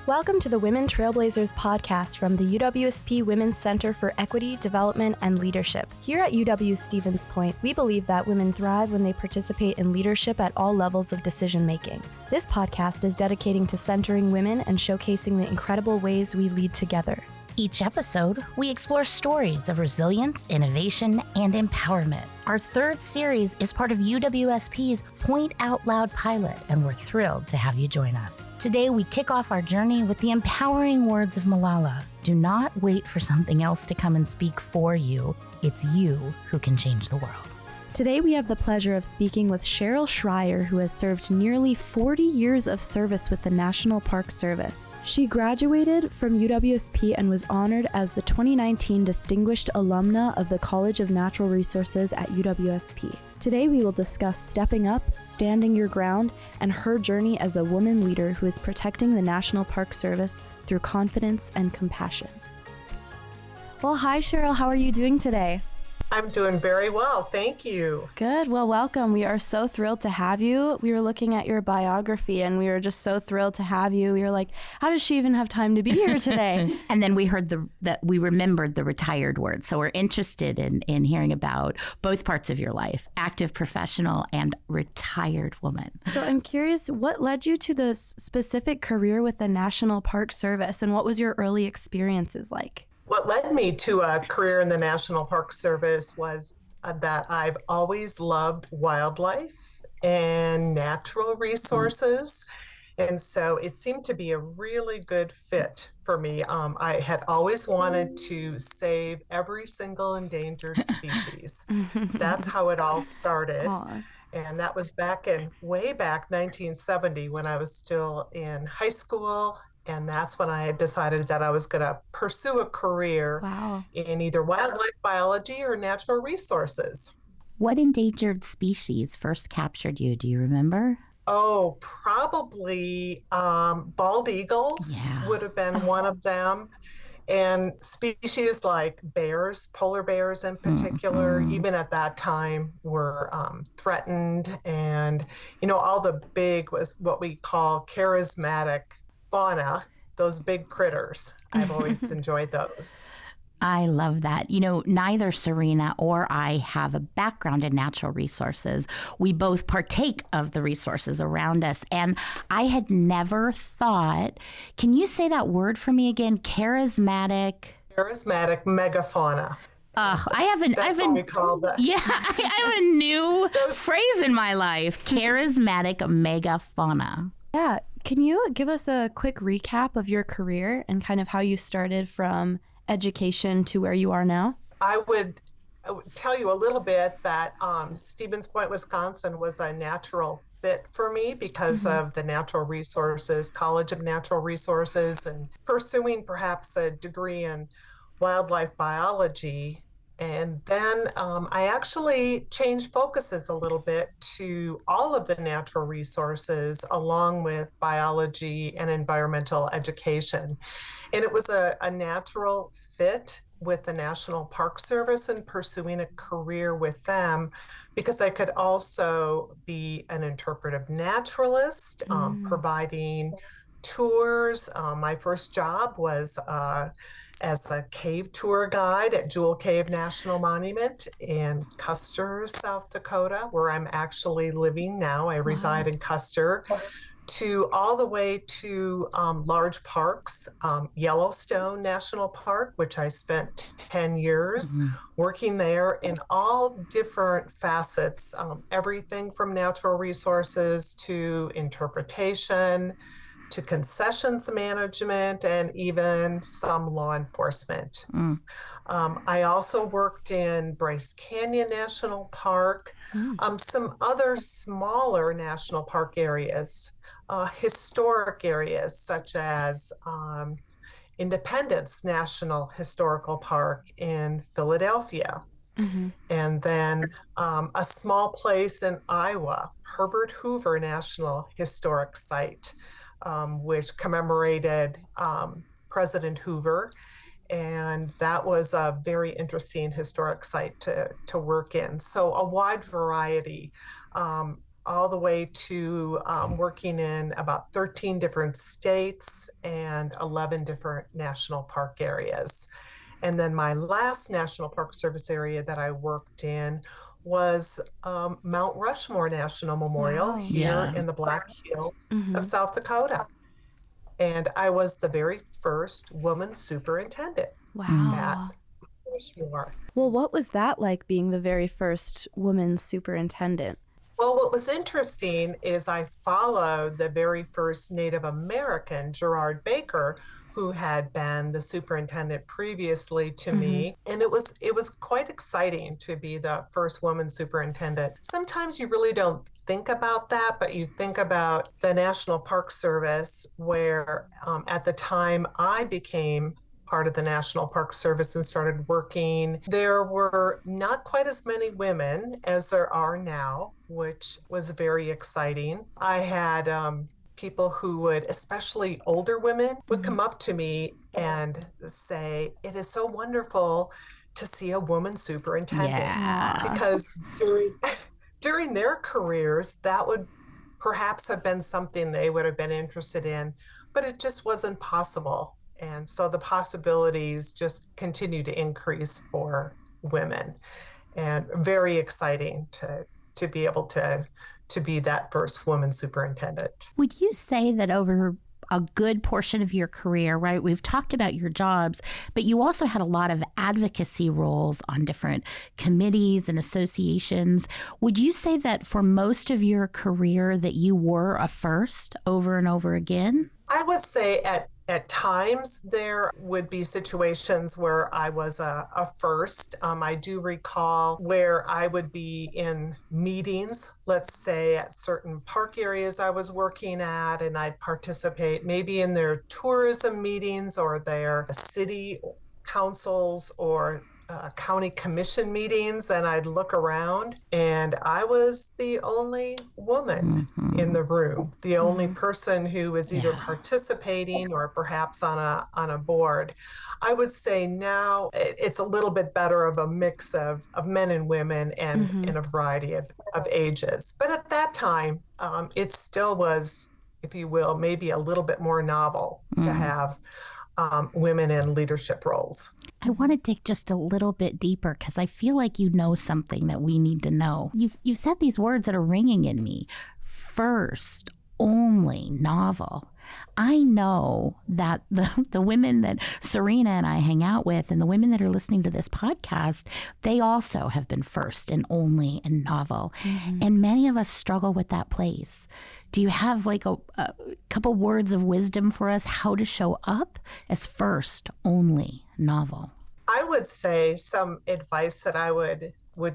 Welcome to the Women Trailblazers podcast from the UWSP Women's Center for Equity, Development, and Leadership. Here at UW-Stevens Point, we believe that women thrive when they participate in leadership at all levels of decision-making. This podcast is dedicating to centering women and showcasing the incredible ways we lead together. Each episode, we explore stories of resilience, innovation, and empowerment. Our third series is part of UWSP's Point Out Loud pilot, and we're thrilled to have you join us. Today, we kick off our journey with the empowering words of Malala. Do not wait for something else to come and speak for you. It's you who can change the world. Today, we have the pleasure of speaking with Cheryl Schreier, who has served nearly 40 years of service with the National Park Service. She graduated from UWSP and was honored as the 2019 Distinguished Alumna of the College of Natural Resources at UWSP. Today, we will discuss stepping up, standing your ground, and her journey as a woman leader who is protecting the National Park Service through confidence and compassion. Well, hi, Cheryl. How are you doing today? I'm doing very well. Thank you. Good. Well, welcome. We are so thrilled to have you. We were looking at your biography and we were just so thrilled to have you. We were like, how does she even have time to be here today? And then we heard that we remembered the retired word. So we're interested in hearing about both parts of your life, active professional and retired woman. So I'm curious, what led you to this specific career with the National Park Service and what was your early experiences like? What led me to a career in the National Park Service was that I've always loved wildlife and natural resources. And so it seemed to be a really good fit for me. I had always wanted to save every single endangered species. That's how it all started. Aww. And that was way back 1970 when I was still in high school. And that's when I decided that I was going to pursue a career in either wildlife biology or natural resources. What endangered species first captured you? Do you remember? Oh, probably bald eagles would have been one of them. And species like bears, polar bears in particular, even at that time were threatened. And, all the big was what we call charismatic fauna, those big critters. I've always enjoyed those. I love that. Neither Serena or I have a background in natural resources. We both partake of the resources around us. And I had never thought, can you say that word for me again? Charismatic megafauna. I have a new phrase in my life. Charismatic megafauna. Yeah. Can you give us a quick recap of your career and kind of how you started from education to where you are now? I would tell you a little bit that Stevens Point, Wisconsin was a natural fit for me because of the natural resources, College of Natural Resources, and pursuing perhaps a degree in wildlife biology. And then I actually changed focuses a little bit to all of the natural resources along with biology and environmental education. And it was a natural fit with the National Park Service and pursuing a career with them because I could also be an interpretive naturalist, providing tours. My first job was as a cave tour guide at Jewel Cave National Monument in Custer, South Dakota, where I'm actually living now. I reside in Custer, to all the way to large parks, Yellowstone National Park, which I spent 10 years working there in all different facets, everything from natural resources to interpretation, to concessions management, and even some law enforcement. I also worked in Bryce Canyon National Park, some other smaller national park areas, historic areas such as Independence National Historical Park in Philadelphia. And then a small place in Iowa, Herbert Hoover National Historic Site, which commemorated President Hoover. And that was a very interesting historic site to work in. So a wide variety. all the way to working in about 13 different states and 11 different national park areas. And then my last National Park Service area that I worked in was Mount Rushmore National Memorial here in the Black Hills of South Dakota. And I was the very first woman superintendent at Rushmore. Well, what was that like, being the very first woman superintendent? Well, what was interesting is I followed the very first Native American, Gerard Baker, who had been the superintendent previously to me. And it was quite exciting to be the first woman superintendent. Sometimes you really don't think about that, but you think about the National Park Service, where at the time I became part of the National Park Service and started working, there were not quite as many women as there are now, which was very exciting. I had people who would, especially older women, would come up to me and say, "It is so wonderful to see a woman superintendent." Because during their careers, that would perhaps have been something they would have been interested in, but it just wasn't possible. And so the possibilities just continue to increase for women, and very exciting to be able to be that first woman superintendent. Would you say that over a good portion of your career, right? We've talked about your jobs, but you also had a lot of advocacy roles on different committees and associations. Would you say that for most of your career that you were a first over and over again? I would say at times there would be situations where I was a first. I do recall where I would be in meetings, let's say at certain park areas I was working at, and I'd participate maybe in their tourism meetings or their city councils or county commission meetings, and I'd look around and I was the only woman in the room, the only person who was either participating or perhaps on a board. I would say now it's a little bit better of a mix of men and women and in a variety of ages. But at that time, it still was, if you will, maybe a little bit more novel to have women in leadership roles. I want to dig just a little bit deeper because I feel like you know something that we need to know. You've said these words that are ringing in me. First, only, novel. I know that the women that Serena and I hang out with and the women that are listening to this podcast, they also have been first and only and novel. And many of us struggle with that place. Do you have like a couple words of wisdom for us how to show up as first, only, novel? I would say some advice that I would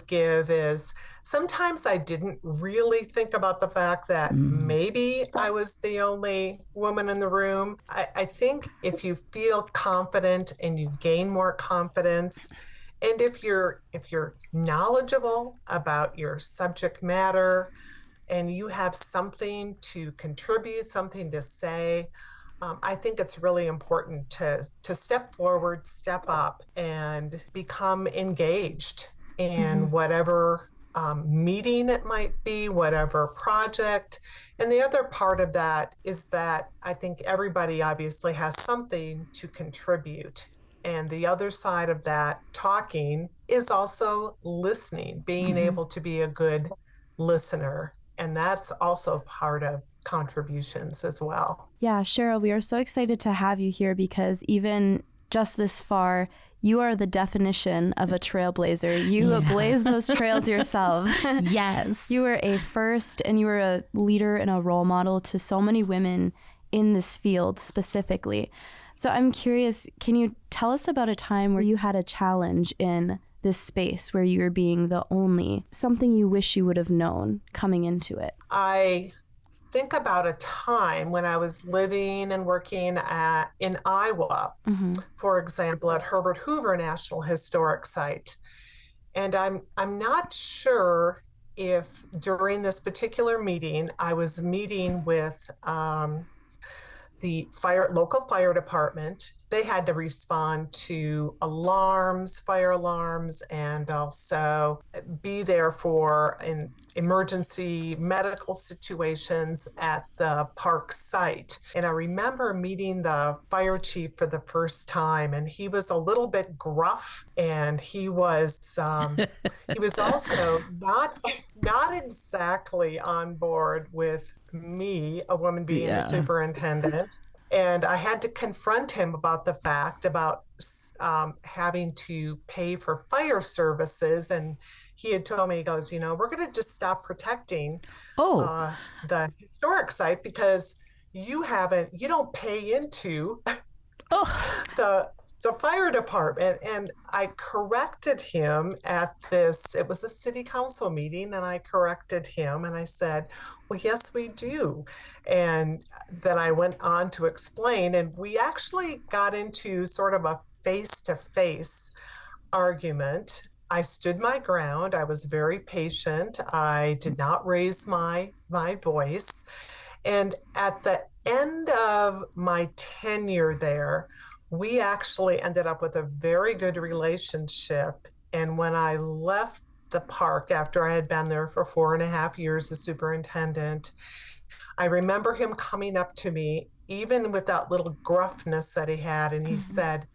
give is sometimes I didn't really think about the fact that maybe I was the only woman in the room. I think if you feel confident and you gain more confidence, and if you're knowledgeable about your subject matter and you have something to contribute, something to say, I think it's really important to step forward, step up, and become engaged in whatever meeting it might be, whatever project. And the other part of that is that I think everybody obviously has something to contribute. And the other side of that talking is also listening, being able to be a good listener. And that's also part of contributions as well. Yeah, Cheryl, we are so excited to have you here because even just this far, you are the definition of a trailblazer. You blaze those trails yourself. Yes. You were a first and you were a leader and a role model to so many women in this field specifically. So I'm curious, can you tell us about a time where you had a challenge in this space where you were being the only, something you wish you would have known coming into it? I think about a time when I was living and working in Iowa, for example, at Herbert Hoover National Historic Site. And I'm not sure if during this particular meeting, I was meeting with the local fire department they had to respond to alarms, fire alarms, and also be there for emergency medical situations at the park site. And I remember meeting the fire chief for the first time, and he was a little bit gruff, and he was also not exactly on board with me, a woman being a superintendent. And I had to confront him about the fact about having to pay for fire services. And he had told me, he goes, we're going to just stop protecting the historic site because you don't pay into the fire department. And I corrected him at this, it was a city council meeting, and I corrected him and I said, well, yes, we do. And then I went on to explain, and we actually got into sort of a face-to-face argument. I stood my ground. I was very patient. I did not raise my voice. And at the end of my tenure there, we actually ended up with a very good relationship. And when I left the park after I had been there for 4.5 years as superintendent, I remember him coming up to me, even with that little gruffness that he had, and he said,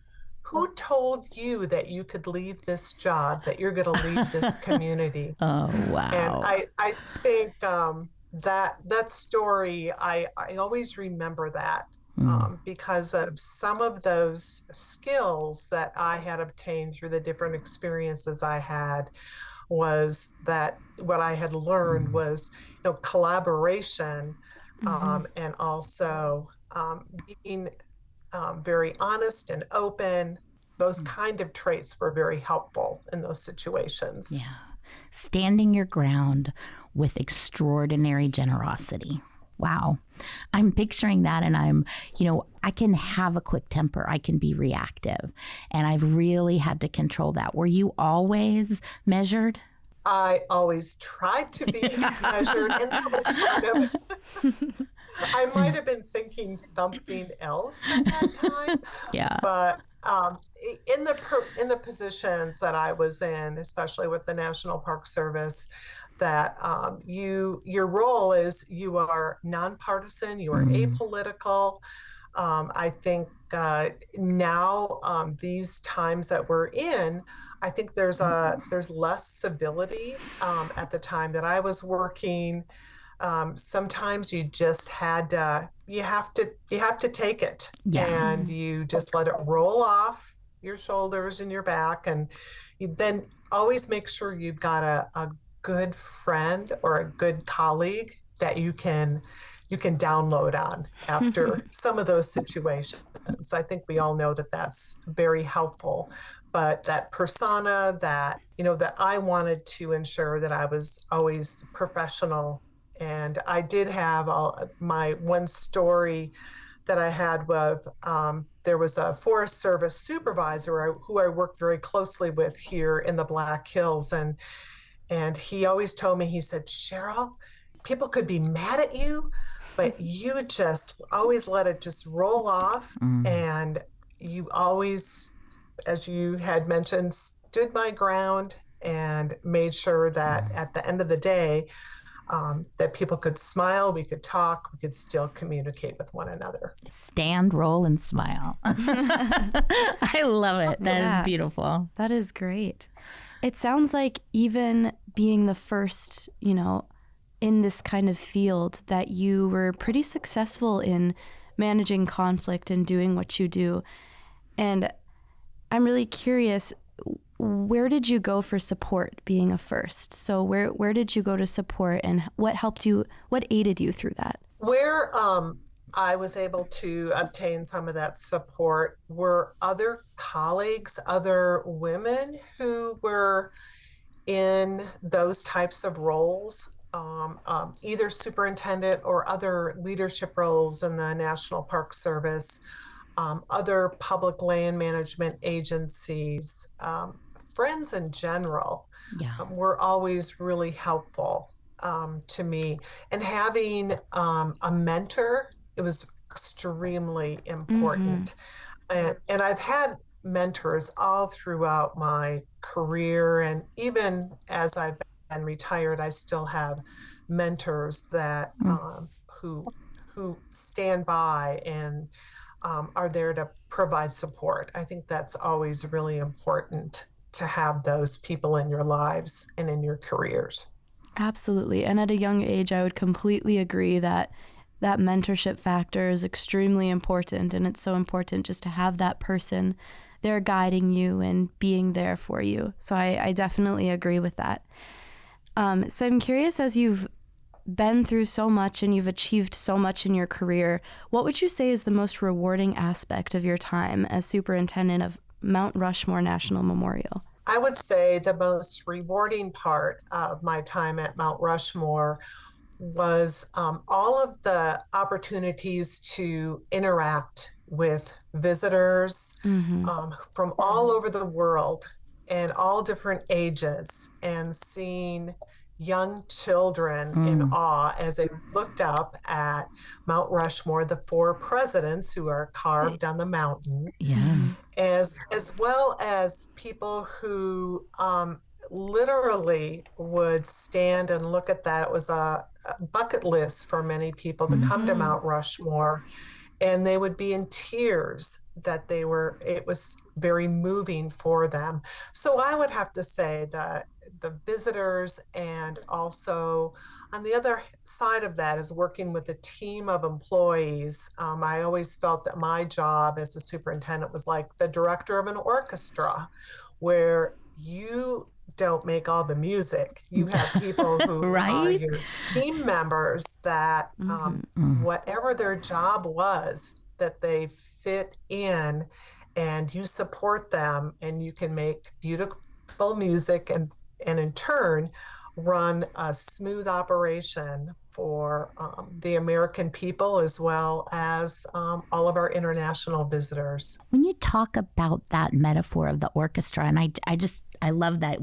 who told you that you could leave this job, that you're going to leave this community? Oh, wow. And I think that story, I always remember that. Because of some of those skills that I had obtained through the different experiences I had, was that what I had learned was, collaboration, and also being very honest and open. Those kind of traits were very helpful in those situations. Yeah. Standing your ground with extraordinary generosity. Wow. I'm picturing that, and I can have a quick temper. I can be reactive, and I've really had to control that. Were you always measured? I always tried to be measured, and that was part of it. I might have been thinking something else at that time. Yeah. But in the positions that I was in, especially with the National Park Service, that your role is you are nonpartisan, you are apolitical. I think now these times that we're in, I think there's less civility. At the time that I was working, sometimes you just you have to take it, and you just let it roll off your shoulders and your back, and you then always make sure you've got a good friend or a good colleague that you can download on after some of those situations. I think we all know that that's very helpful, but that persona that I wanted to ensure that I was always professional. And I did have my one story that I had with, there was a Forest Service supervisor who I worked very closely with here in the Black Hills. And he always told me, he said, Cheryl, people could be mad at you, but you just always let it just roll off. And you always, as you had mentioned, stood my ground and made sure that at the end of the day, that people could smile, we could talk, we could still communicate with one another. Stand, roll, and smile. I love it. That is beautiful. That is great. It sounds like even being the first, in this kind of field, that you were pretty successful in managing conflict and doing what you do. And I'm really curious, where did you go for support being a first? So where did you go to support, and what aided you through that? Where I was able to obtain some of that support were other colleagues, other women who were in those types of roles, either superintendent or other leadership roles in the National Park Service, other public land management agencies, friends in general were always really helpful to me. And having a mentor, it was extremely important. And I've had mentors all throughout my career, and even as I've been retired, I still have mentors that who stand by and are there to provide support. I think that's always really important to have those people in your lives and in your careers. Absolutely. And at a young age, I would completely agree that that mentorship factor is extremely important. And it's so important just to have that person there guiding you and being there for you. So I definitely agree with that. So I'm curious, as you've been through so much and you've achieved so much in your career, what would you say is the most rewarding aspect of your time as superintendent of Mount Rushmore National Memorial? I would say the most rewarding part of my time at Mount Rushmore was all of the opportunities to interact with visitors from all over the world and all different ages, and seeing young children in awe as they looked up at Mount Rushmore, the 4 presidents who are carved on the mountain, as well as people who literally would stand and look at that. It was a bucket list for many people to come to Mount Rushmore, and they would be in tears that it was very moving for them. So I would have to say that the visitors, and also on the other side of that is working with a team of employees. I always felt that my job as a superintendent was like the director of an orchestra, where you don't make all the music. You have people who are your team members that whatever their job was, that they fit in, and you support them, and you can make beautiful music and in turn run a smooth operation for the American people, as well as all of our international visitors. When you talk about that metaphor of the orchestra, and I love that.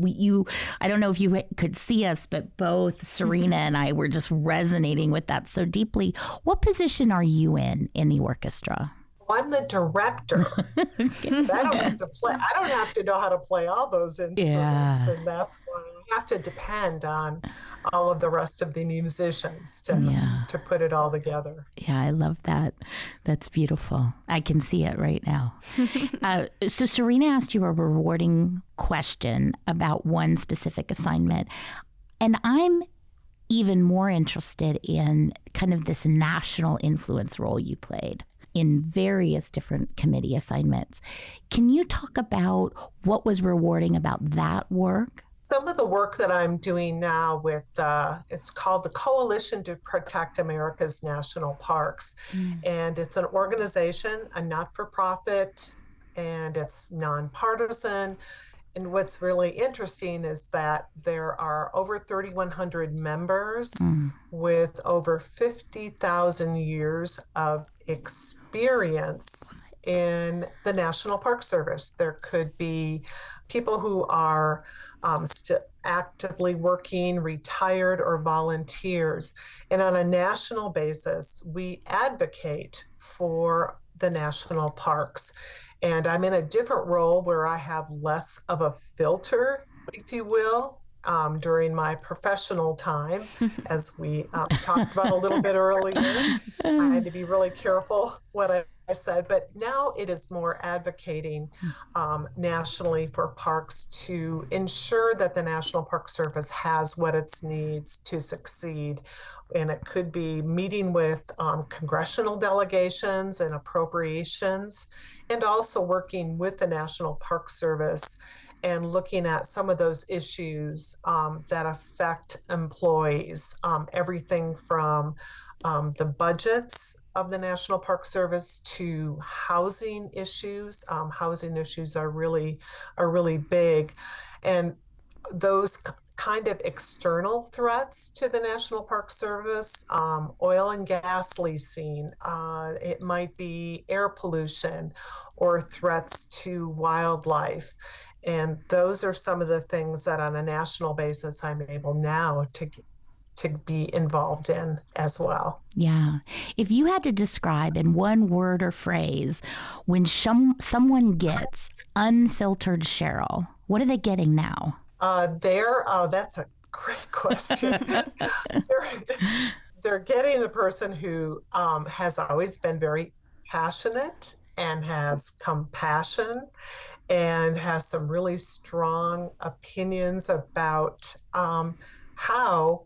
I don't know if you could see us, but both Serena and I were just resonating with that so deeply. What position are you in the orchestra? I'm the director. I don't have to play. I don't have to know how to play all those instruments, and that's why I have to depend on all of the rest of the musicians to put it all together. Yeah, I love that. That's beautiful. I can see it right now. So Serena asked you a rewarding question about one specific assignment, and I'm even more interested in kind of this national influence role you played in various different committee assignments. Can you talk about what was rewarding about that work? Some of the work that I'm doing now with, it's called the Coalition to Protect America's National Parks. And it's an organization, a not-for-profit, and it's nonpartisan. And what's really interesting is that there are over 3,100 members with over 50,000 years of experience in the National Park Service. There could be people who are still actively working, retired, or volunteers. And on a national basis, we advocate for the national parks. And I'm in a different role where I have less of a filter, if you will, during my professional time, as we talked about a little bit earlier. I had to be really careful what I said, but now it is more advocating nationally for parks to ensure that the National Park Service has what it needs to succeed. And it could be meeting with congressional delegations and appropriations, and also working with the National Park Service and looking at some of those issues that affect employees, everything from the budgets of the National Park Service to housing issues. Housing issues are really big, and those kind of external threats to the National Park Service, oil and gas leasing, it might be air pollution or threats to wildlife. And those are some of the things that on a national basis I'm able now to be involved in as well. Yeah. If you had to describe in one word or phrase when someone gets unfiltered Cheryl, what are they getting now? That's a great question. they're getting the person who has always been very passionate and has compassion and has some really strong opinions about how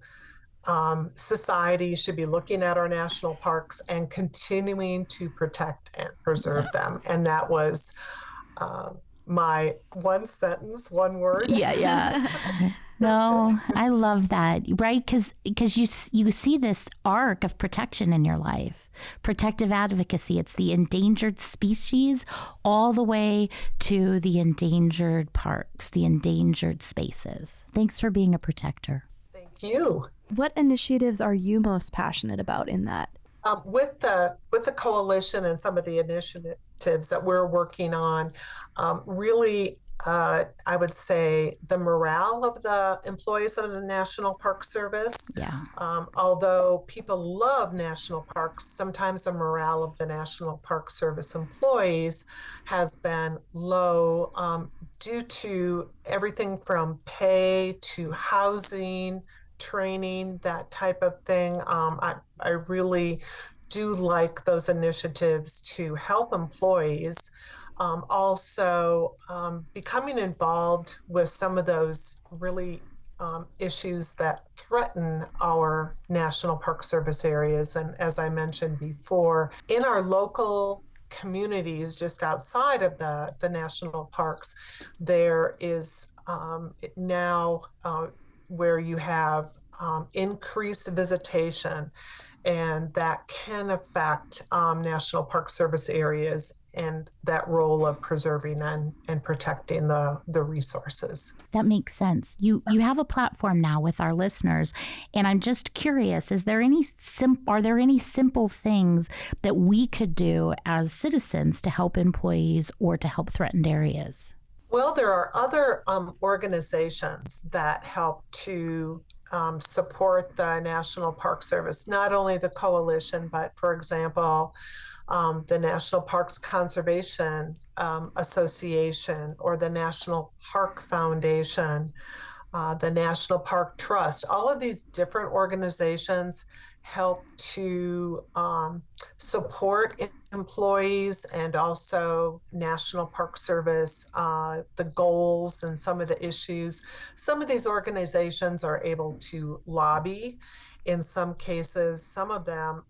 society should be looking at our national parks and continuing to protect and preserve them. And that was my one sentence, one word. Yeah. No, I love that, right? Because you see this arc of protection in your life, protective advocacy. It's the endangered species all the way to the endangered parks, the endangered spaces. Thanks for being a protector. Thank you. What initiatives are you most passionate about in that? With the coalition and some of the initiatives that we're working on, really, I would say the morale of the employees of the National Park Service. Yeah. Although people love national parks, sometimes the morale of the National Park Service employees has been low due to everything from pay to housing, training, that type of thing. I really do like those initiatives to help employees. Also, becoming involved with some of those really issues that threaten our National Park Service areas. And as I mentioned before, in our local communities just outside of the national parks, there is now where you have increased visitation, and that can affect National Park Service areas and that role of preserving and protecting the resources. That makes sense. You have a platform now with our listeners, and I'm just curious, are there any simple things that we could do as citizens to help employees or to help threatened areas? Well, there are other organizations that help to support the National Park Service, not only the coalition, but for example, the National Parks Conservation Association or the National Park Foundation, the National Park Trust. All of these different organizations help to support employees and also National Park Service, the goals and some of the issues. Some of these organizations are able to lobby. In some cases, some of them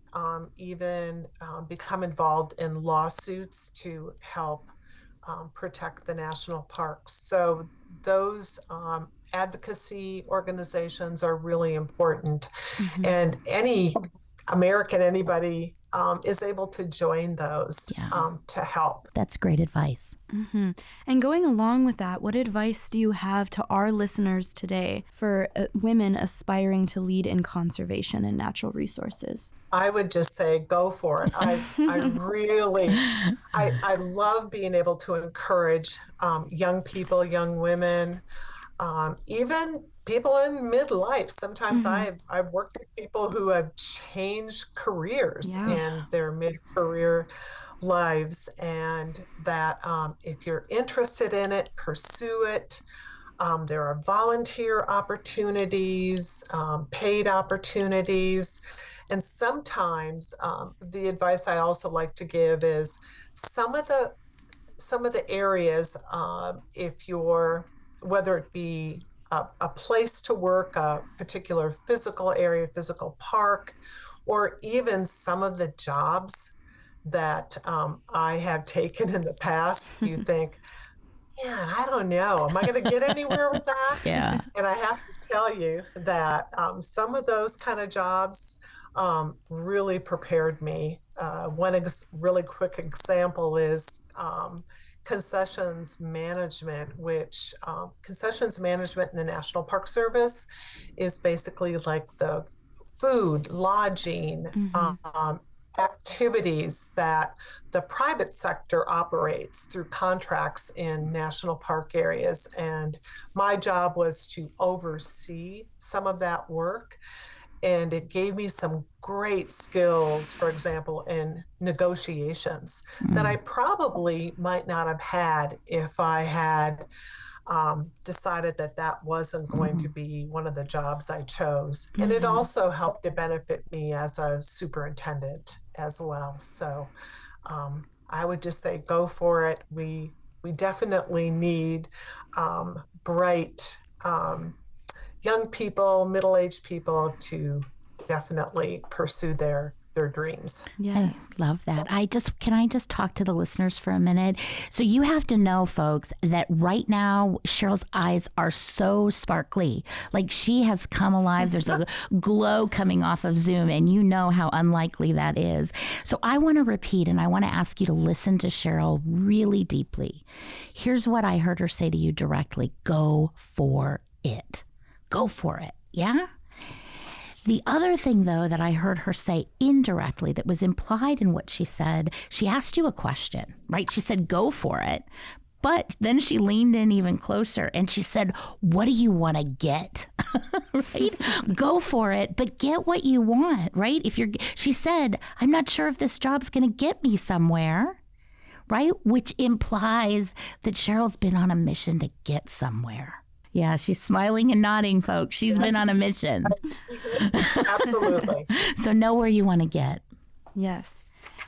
even become involved in lawsuits to help protect the national parks. So those advocacy organizations are really important. Mm-hmm. And anybody is able to join those to help. That's great advice. Mm-hmm. And going along with that, what advice do you have to our listeners today for women aspiring to lead in conservation and natural resources? I would just say go for it. I love being able to encourage young people, young women, even people in midlife. Sometimes I've worked with people who have changed careers in their mid-career lives, and that if you're interested in it, pursue it. There are volunteer opportunities, paid opportunities, and sometimes the advice I also like to give is some of the areas, if you're, whether it be a place to work, a particular physical area, physical park, or even some of the jobs that I have taken in the past, you think, man, I don't know, am I going to get anywhere with that? Yeah. And I have to tell you that some of those kind of jobs really prepared me. One really quick example is concessions management, which concessions management in the National Park Service is basically like the food, lodging, activities that the private sector operates through contracts in national park areas. And my job was to oversee some of that work. and it gave me some great skills, for example, in negotiations that I probably might not have had if I had decided that that wasn't going to be one of the jobs I chose. And it also helped to benefit me as a superintendent as well. So I would just say go for it. We definitely need bright young people, middle-aged people to definitely pursue their dreams. Yes. I love that. Can I just talk to the listeners for a minute? So you have to know, folks, that right now Cheryl's eyes are so sparkly. Like she has come alive. There's a glow coming off of Zoom, and you know how unlikely that is. So I want to repeat, and I want to ask you to listen to Cheryl really deeply. Here's what I heard her say to you directly. Go for it. Go for it. Yeah? The other thing, though, that I heard her say indirectly that was implied in what she said, she asked you a question, right? She said, go for it. But then she leaned in even closer and she said, what do you want to get? Right? Go for it, but get what you want, right? She said, I'm not sure if this job's going to get me somewhere, right? Which implies that Cheryl's been on a mission to get somewhere. Yeah, she's smiling and nodding, folks. She's been on a mission. Absolutely. So know where you want to get. Yes.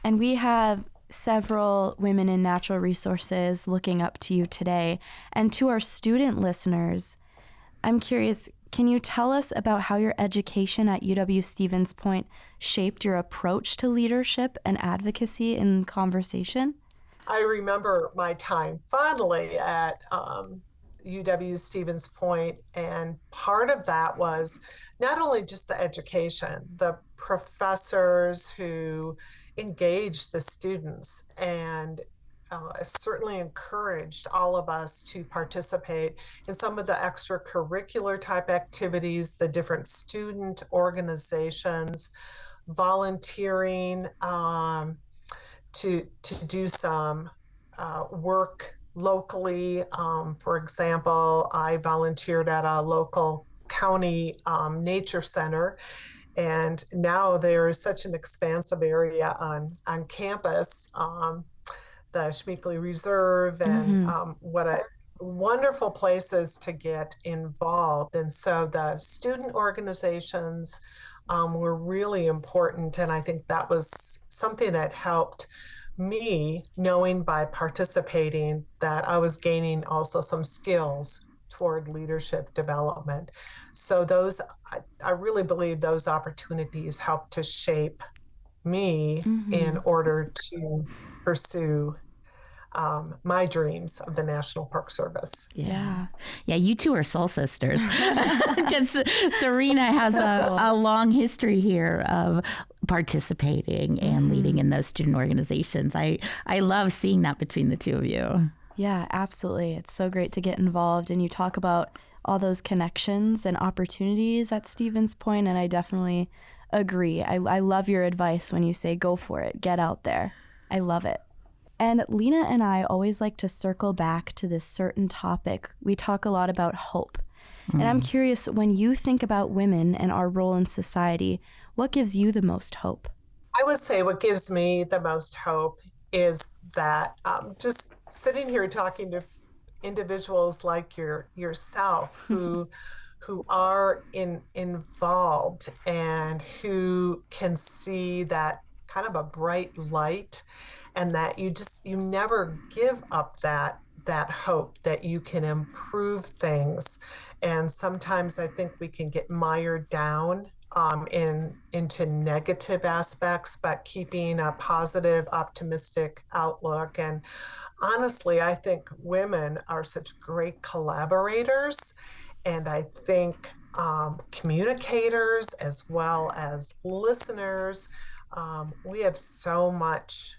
And we have several women in natural resources looking up to you today. And to our student listeners, I'm curious, can you tell us about how your education at UW-Stevens Point shaped your approach to leadership and advocacy in conversation? I remember my time fondly at UW-Stevens Point, and part of that was not only just the education, the professors who engaged the students and certainly encouraged all of us to participate in some of the extracurricular type activities, the different student organizations, volunteering to do some work locally. For example, I volunteered at a local county nature center, and now there is such an expansive area on campus, the Schmeeckley Reserve, and what a wonderful places to get involved. And so the student organizations were really important, and I think that was something that helped me, knowing by participating that I was gaining also some skills toward leadership development. So I really believe those opportunities helped to shape me in order to pursue my dreams of the National Park Service. Yeah, you two are soul sisters. Because Serena has a long history here of participating and leading in those student organizations. I love seeing that between the two of you. Yeah, absolutely. It's so great to get involved, and you talk about all those connections and opportunities at Stevens Point, and I definitely agree. I love your advice when you say go for it, get out there. I love it. And Lena and I always like to circle back to this certain topic. We talk a lot about hope. And I'm curious, when you think about women and our role in society, what gives you the most hope? I would say what gives me the most hope is that just sitting here talking to individuals like yourself who are involved and who can see that kind of a bright light, and that you never give up that hope that you can improve things. And sometimes I think we can get mired down into negative aspects, but keeping a positive, optimistic outlook. And honestly, I think women are such great collaborators, and I think communicators as well as listeners. We have so much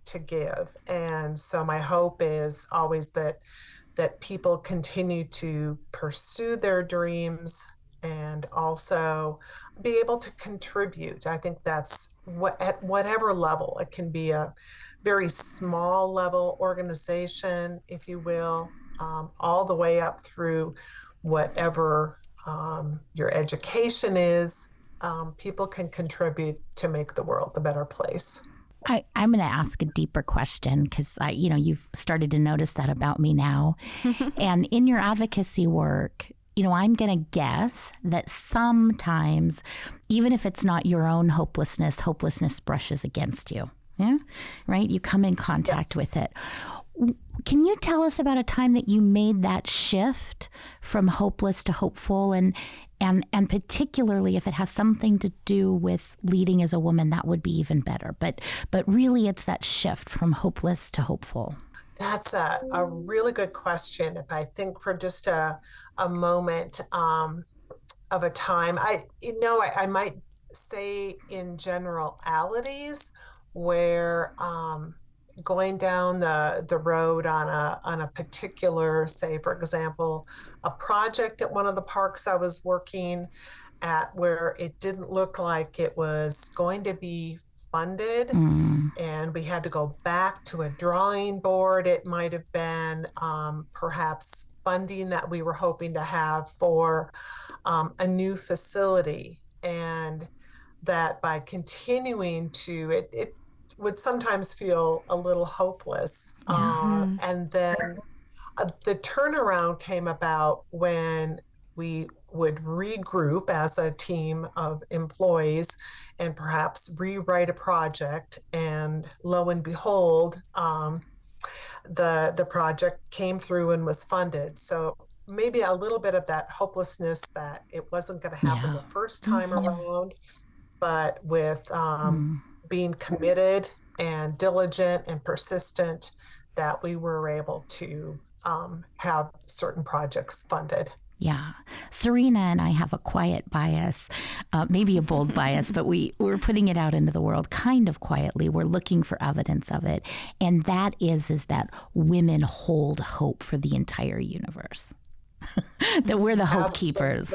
to give. And so my hope is always that people continue to pursue their dreams and also be able to contribute. I think that's at whatever level. It can be a very small level organization, if you will, all the way up through whatever your education is, people can contribute to make the world a better place. I'm going to ask a deeper question because you've started to notice that about me now. And in your advocacy work, I'm going to guess that sometimes, even if it's not your own hopelessness brushes against you. Yeah, right? You come in contact with it. Can you tell us about a time that you made that shift from hopeless to hopeful, and particularly if it has something to do with leading as a woman, that would be even better. But really, it's that shift from hopeless to hopeful. That's a really good question. If I think for just a moment of a time, I might say in generalities where going down the road on a particular, say, for example, a project at one of the parks I was working at where it didn't look like it was going to be funded, and we had to go back to a drawing board. It might have been perhaps funding that we were hoping to have for a new facility, and that by continuing to it would sometimes feel a little hopeless. And then the turnaround came about when we would regroup as a team of employees and perhaps rewrite a project. And lo and behold, the project came through and was funded. So maybe a little bit of that hopelessness that it wasn't going to happen the first time around, but with being committed and diligent and persistent, that we were able to have certain projects funded. Yeah. Serena and I have a quiet bias, maybe a bold bias, but we're putting it out into the world kind of quietly. We're looking for evidence of it. And that is that women hold hope for the entire universe. That we're the hope keepers.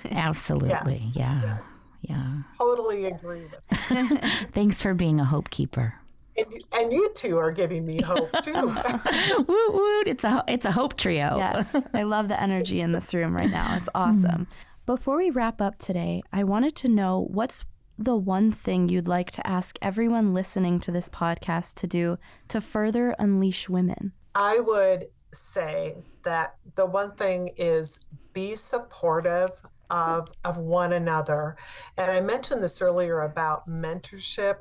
Absolutely. Yes. Yeah. Yes. Yeah. Totally agree with that. Thanks for being a hope keeper. And you two are giving me hope too. Woot woot! It's a hope trio. Yes, I love the energy in this room right now. It's awesome. Before we wrap up today, I wanted to know what's the one thing you'd like to ask everyone listening to this podcast to do to further unleash women? I would say that the one thing is be supportive of one another. And I mentioned this earlier about mentorship.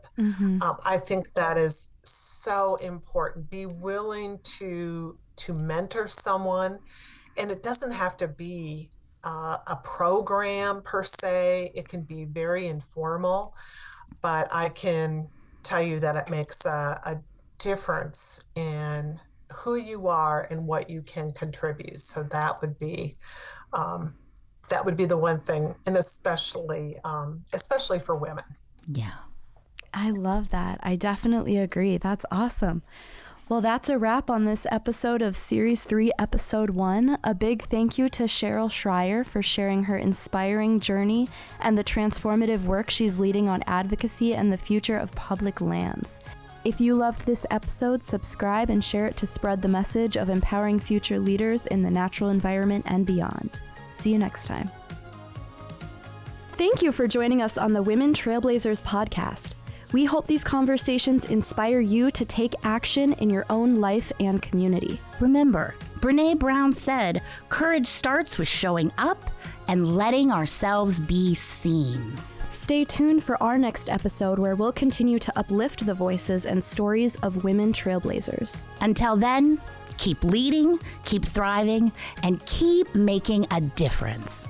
I think that is so important. Be willing to mentor someone. And it doesn't have to be a program per se. It can be very informal, but I can tell you that it makes a difference in who you are and what you can contribute. So that would be the one thing, and especially for women. Yeah. I love that. I definitely agree. That's awesome. Well, that's a wrap on this episode of Series 3, Episode 1. A big thank you to Cheryl Schreier for sharing her inspiring journey and the transformative work she's leading on advocacy and the future of public lands. If you loved this episode, subscribe and share it to spread the message of empowering future leaders in the natural environment and beyond. See you next time. Thank you for joining us on the Women Trailblazers podcast. We hope these conversations inspire you to take action in your own life and community. Remember, Brene Brown said, courage starts with showing up and letting ourselves be seen. Stay tuned for our next episode where we'll continue to uplift the voices and stories of women trailblazers. Until then, keep leading, keep thriving, and keep making a difference.